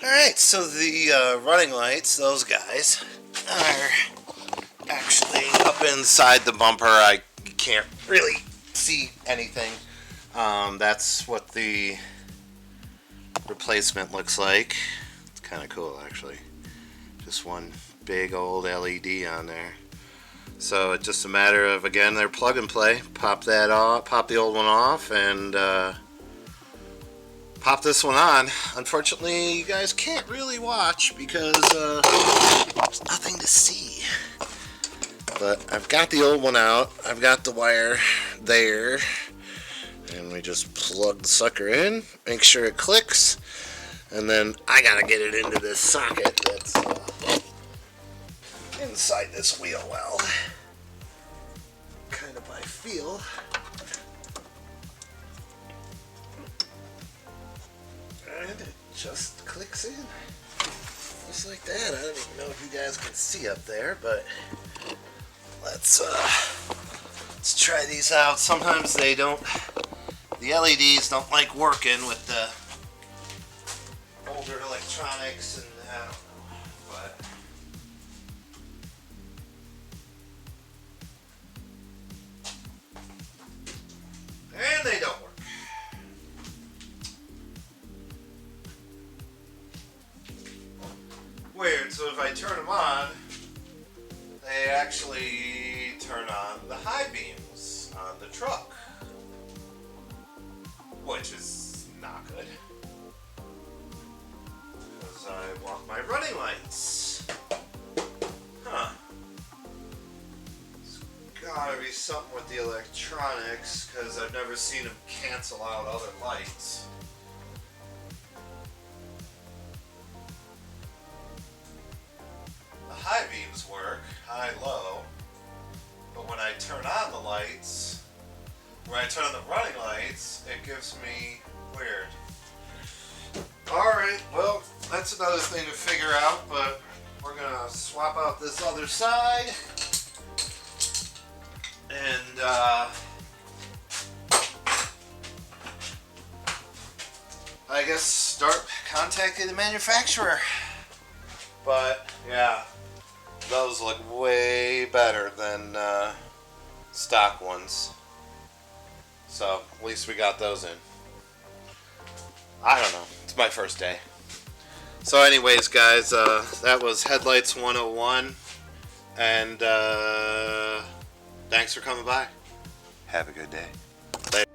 Alright, so the running lights, those guys, are actually up inside the bumper. I can't really see anything. That's what the replacement looks like. It's kind of cool, actually. Just one big old LED on there. So it's just a matter of, again, they're plug and play. Pop that off, pop the old one off, and pop this one on. Unfortunately, you guys can't really watch because there's nothing to see. But I've got the old one out. I've got the wire there. And we just plug the sucker in, make sure it clicks, and then I gotta get it into this socket that's inside this wheel well. Kind of by feel. And it just clicks in. Just like that. I don't even know if you guys can see up there, but let's try these out. Sometimes they don't, the LEDs don't like working with the older electronics, and I don't know, but and they don't work. Weird. So if I turn them on, they actually turn on the high beams on the truck, which is not good because I want my running lights. Huh. It's gotta be something with the electronics because I've never seen them cancel out other lights. The high beams work, high, low, but when I turn on the lights, when I turn on the running lights, it gives me weird. Alright, well, that's another thing to figure out, but we're gonna swap out this other side and I guess start contacting the manufacturer. But yeah, those look way better than stock ones. So at least we got those in. I don't know. It's my first day. So anyways, guys, that was Headlights 101. And thanks for coming by. Have a good day. Later.